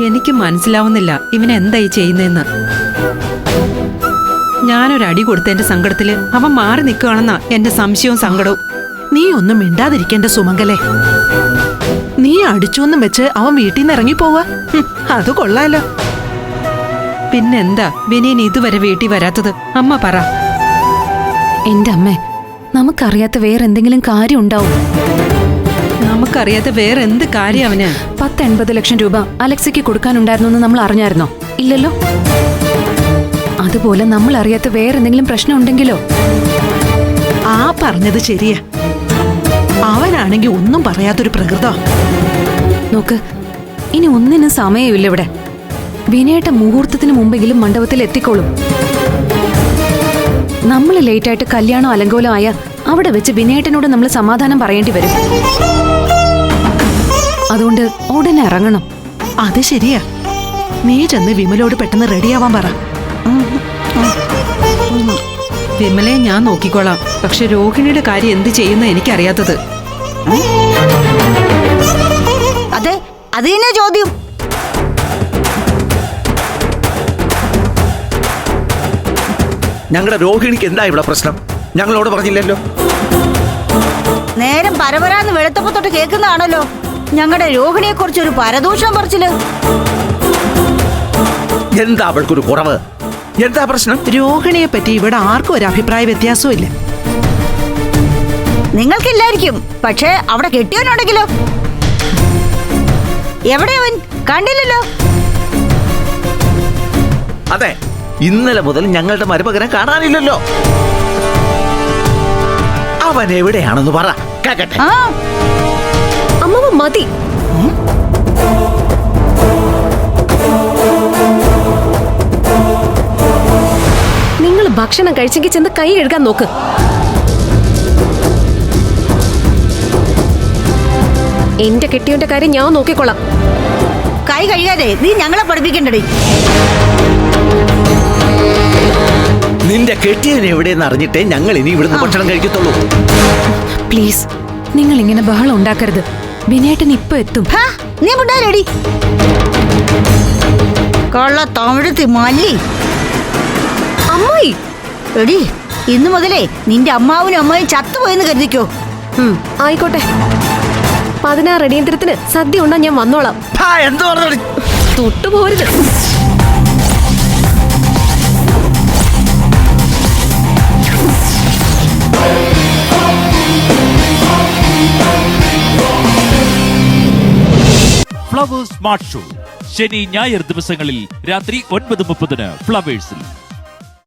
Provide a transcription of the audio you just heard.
എനിക്ക് മനസ്സിലാവുന്നില്ല ഇവനെന്തായി ചെയ്യുന്നതെന്ന്. ഞാനൊരടി കൊടുത്തതിന്റെ സങ്കടത്തില് അവൻ മാറി നിൽക്കുകയാണെന്നാ എന്റെ സംശയവും സങ്കടവും. നീ ഒന്നും മിണ്ടാതിരിക്കേണ്ട സുമംഗലേ. നീ അടിച്ചോന്നും വെച്ച് അവൻ വീട്ടിൽ നിന്ന് ഇറങ്ങിപ്പോവാ, അത് കൊള്ളാലോ. പിന്നെന്താ വിനീൻ ഇതുവരെ വീട്ടിൽ വരാത്തത്? അമ്മ പറ. എന്റെ അമ്മേ, നമുക്കറിയാത്ത വേറെന്തെങ്കിലും കാര്യം ഉണ്ടാവും. നമുക്കറിയാത്ത വേറെ എന്ത് കാര്യം അവന്? 10-80 ലക്ഷം രൂപ അലക്സയ്ക്ക് കൊടുക്കാനുണ്ടായിരുന്നു നമ്മൾ അറിഞ്ഞായിരുന്നോ? ഇല്ലല്ലോ. അതുപോലെ നമ്മൾ അറിയാത്ത വേറെന്തെങ്കിലും പ്രശ്നം ഉണ്ടെങ്കിലോ? ആ പറഞ്ഞത് ശരിയാ. അവനാണെങ്കി ഒന്നും പറയാത്തൊരു പ്രകൃതം. നോക്ക്, ഇനി ഒന്നിനും സമയമില്ല ഇവിടെ. വിനയേട്ട മുഹൂർത്തത്തിന് മുമ്പെങ്കിലും മണ്ഡപത്തിൽ എത്തിക്കോളും. നമ്മൾ ലേറ്റായിട്ട് കല്യാണം അലങ്കോലം ആയ അവിടെ വെച്ച് വിനയേട്ടനോട് നമ്മൾ സമാധാനം പറയേണ്ടി വരും. അതുകൊണ്ട് ഉടനെ ഇറങ്ങണം. അത് ശരിയാ. നീ ചെന്ന് വിമലോട് പെട്ടെന്ന് റെഡിയാവാൻ പറ. വിമലയെ ഞാൻ നോക്കിക്കോളാം. പക്ഷെ രോഹിണിയുടെ കാര്യം എന്ത് ചെയ്യുന്ന എനിക്കറിയാത്തത്. അതെ, അത് തന്നെ ചോദ്യം. ഞങ്ങളുടെ രോഹിണിക്ക് എന്താ ഇവിടെ പ്രശ്നം? ഞങ്ങളോട് പറഞ്ഞില്ലല്ലോ. നേരം പരപരാന്ന് വെളുത്തപ്പോ തൊട്ട് കേൾക്കുന്നതാണല്ലോ ഞങ്ങളുടെ രോഹിണിയെ കുറിച്ച് ഒരു പരദൂഷണം പറച്ചില്. എന്താ അവൾക്കൊരു കുറവ്? എന്താ പ്രശ്നം? രോഹിണിയെ പറ്റി ഇവിടെ ആർക്കും ഒരു അഭിപ്രായ വ്യത്യാസവും ഇല്ല. നിങ്ങൾക്കില്ലായിരിക്കും, പക്ഷേ അവിടെ കെട്ടിയവനുണ്ടെങ്കിലോ? എവിടെയവൻ? കണ്ടില്ലല്ലോ. അതെ, ഇന്നലെ മുതൽ ഞങ്ങളുടെ മരുമകനെ കാണാനില്ലല്ലോ. അവൻ എവിടെയാണെന്ന് പറ, കേക്കട്ടെ. അമ്മ മതി. നിങ്ങൾ ഭക്ഷണം കഴിച്ചെങ്കിൽ ചെന്ന് കൈ കഴുകാൻ നോക്ക്. എന്റെ കെട്ടിയവന്റെ കാര്യം ഞാൻ നോക്കിക്കൊള്ളാം. കൈ കഴുകാതെ നീ ഞങ്ങളെ പഠിപ്പിക്കണ്ടേ? നിന്റെ കെട്ടിയവൻ എവിടെയെന്ന് അറിഞ്ഞിട്ടേ ഞങ്ങൾ ഇനി ഇവിടുന്ന് ഭക്ഷണം കഴിക്കത്തുള്ളൂ. പ്ലീസ്, നിങ്ങൾ ഇങ്ങനെ ബഹളം ഉണ്ടാക്കരുത്. വിനയേട്ടൻ ഇപ്പൊ എത്തും. നീ മുണ്ടാരടി കൊള്ള തമിഴത്തി മല്ലി. അമ്മായി എടി, ഇന്നു മുതലേ നിന്റെ അമ്മാവനും അമ്മയും ചത്തുപോയെന്ന് കരുതിക്കോ. ആയിക്കോട്ടെ. 16 അടിയന്തരത്തിന് സദ്യ ഉണ്ണാൻ ഞാൻ വന്നോളാം. തൊട്ടുപോരുത്. ഫ്ലവേഴ്സ് സ്മാർട്ട് ഷോ ശനി ഞായർ ദിവസങ്ങളിൽ രാത്രി 9:30 ഫ്ലവേഴ്സിൽ.